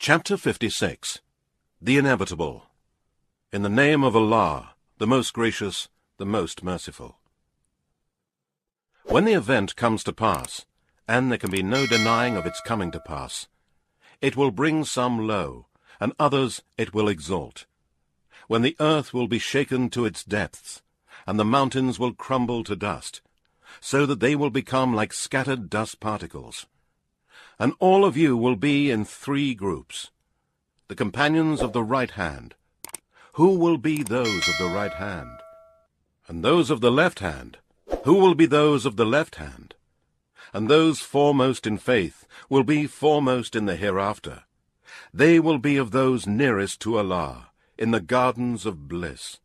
Chapter 56. The Inevitable. In the name of Allah, the most gracious, the most merciful. When the event comes to pass, and there can be no denying of its coming to pass, it will bring some low, and others it will exalt. When the earth will be shaken to its depths, and the mountains will crumble to dust, so that they will become like scattered dust particles. And all of you will be in three groups. The companions of the right hand. Who will be those of the right hand? And those of the left hand. Who will be those of the left hand? And those foremost in faith will be foremost in the hereafter. They will be of those nearest to Allah, in the gardens of bliss.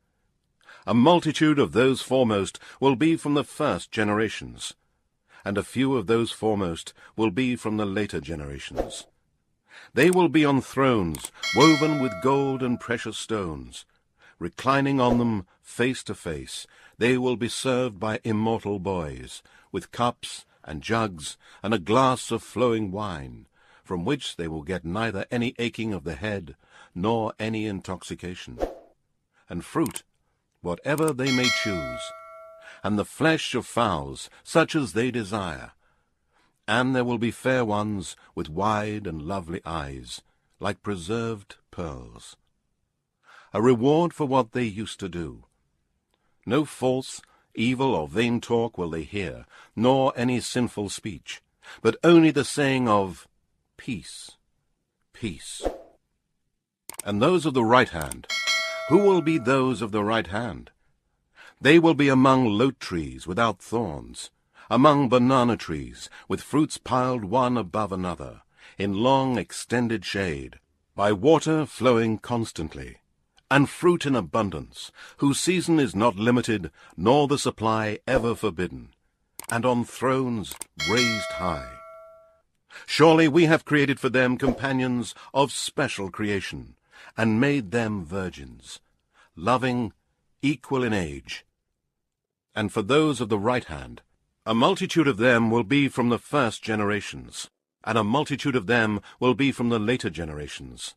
A multitude of those foremost will be from the first generations, and a few of those foremost will be from the later generations. They will be on thrones woven with gold and precious stones. Reclining on them face to face, they will be served by immortal boys, with cups and jugs and a glass of flowing wine, from which they will get neither any aching of the head nor any intoxication. And fruit, whatever they may choose, and the flesh of fowls, such as they desire. And there will be fair ones with wide and lovely eyes, like preserved pearls. A reward for what they used to do. No false, evil, or vain talk will they hear, nor any sinful speech, but only the saying of peace, peace. And those of the right hand, who will be those of the right hand? They will be among lote trees without thorns, among banana trees with fruits piled one above another, in long extended shade, by water flowing constantly, and fruit in abundance, whose season is not limited, nor the supply ever forbidden, and on thrones raised high. Surely we have created for them companions of special creation, and made them virgins, loving, equal in age. And for those of the right hand, a multitude of them will be from the first generations, and a multitude of them will be from the later generations.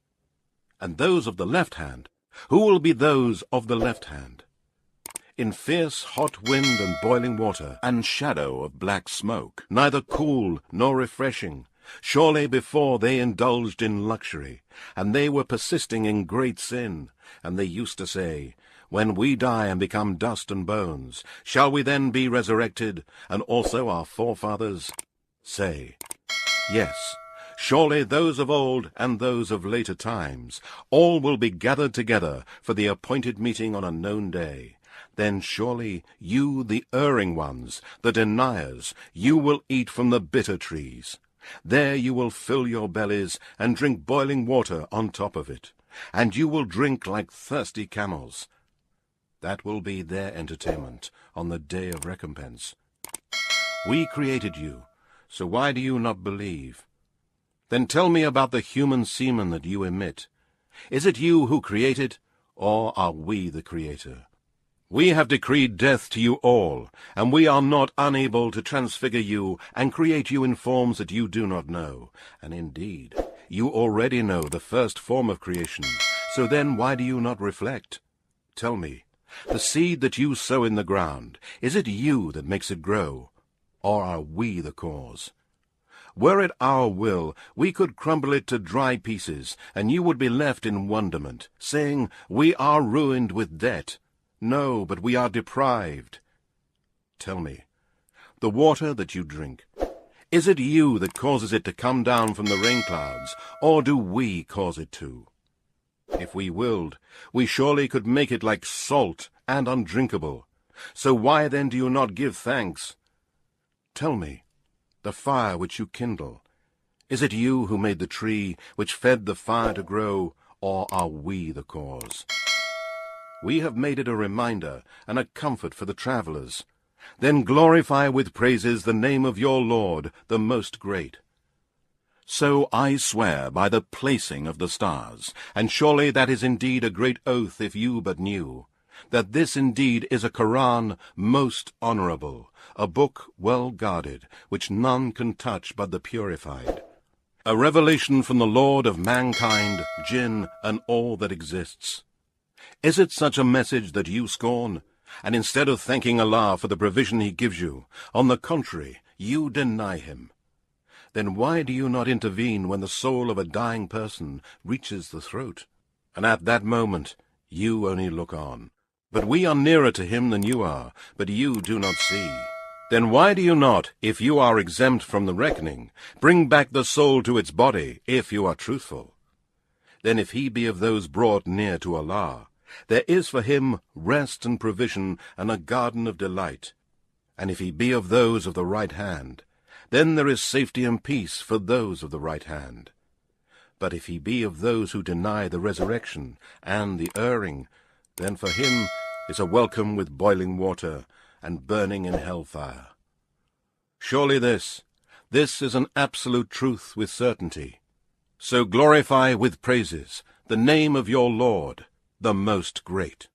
And those of the left hand, who will be those of the left hand? In fierce hot wind and boiling water, and shadow of black smoke, neither cool nor refreshing, surely before they indulged in luxury, and they were persisting in great sin, and they used to say, when we die and become dust and bones, shall we then be resurrected, and also our forefathers? Say, yes, surely those of old and those of later times, all will be gathered together for the appointed meeting on a known day. Then surely you, the erring ones, the deniers, you will eat from the bitter trees. There you will fill your bellies and drink boiling water on top of it, and you will drink like thirsty camels. That will be their entertainment on the day of recompense. We created you, so why do you not believe? Then tell me about the human semen that you emit. Is it you who create it, or are we the creator? We have decreed death to you all, and we are not unable to transfigure you and create you in forms that you do not know. And indeed, you already know the first form of creation, so then why do you not reflect? Tell me, the seed that you sow in the ground, is it you that makes it grow, or are we the cause? Were it our will, we could crumble it to dry pieces, and you would be left in wonderment, saying, we are ruined with debt. No, but we are deprived. Tell me, the water that you drink, is it you that causes it to come down from the rain clouds, or do we cause it to? If we willed, we surely could make it like salt and undrinkable. So why then do you not give thanks? Tell me, the fire which you kindle, is it you who made the tree which fed the fire to grow, or are we the cause? We have made it a reminder and a comfort for the travelers. Then glorify with praises the name of your Lord, the Most Great. So I swear by the placing of the stars, and surely that is indeed a great oath if you but knew, that this indeed is a Qur'an most honorable, a book well guarded, which none can touch but the purified. a revelation from the Lord of mankind, jinn, and all that exists. Is it such a message that you scorn? And instead of thanking Allah for the provision He gives you, on the contrary, you deny Him. Then why do you not intervene when the soul of a dying person reaches the throat? And at that moment, you only look on. But we are nearer to Him than you are, but you do not see. Then why do you not, if you are exempt from the reckoning, bring back the soul to its body, if you are truthful? Then if he be of those brought near to Allah, there is for him rest and provision and a garden of delight. And if he be of those of the right hand, then there is safety and peace for those of the right hand. But if he be of those who deny the resurrection and the erring, then for him is a welcome with boiling water and burning in hellfire. Surely this is an absolute truth with certainty. So glorify with praises the name of your Lord, the Most Great.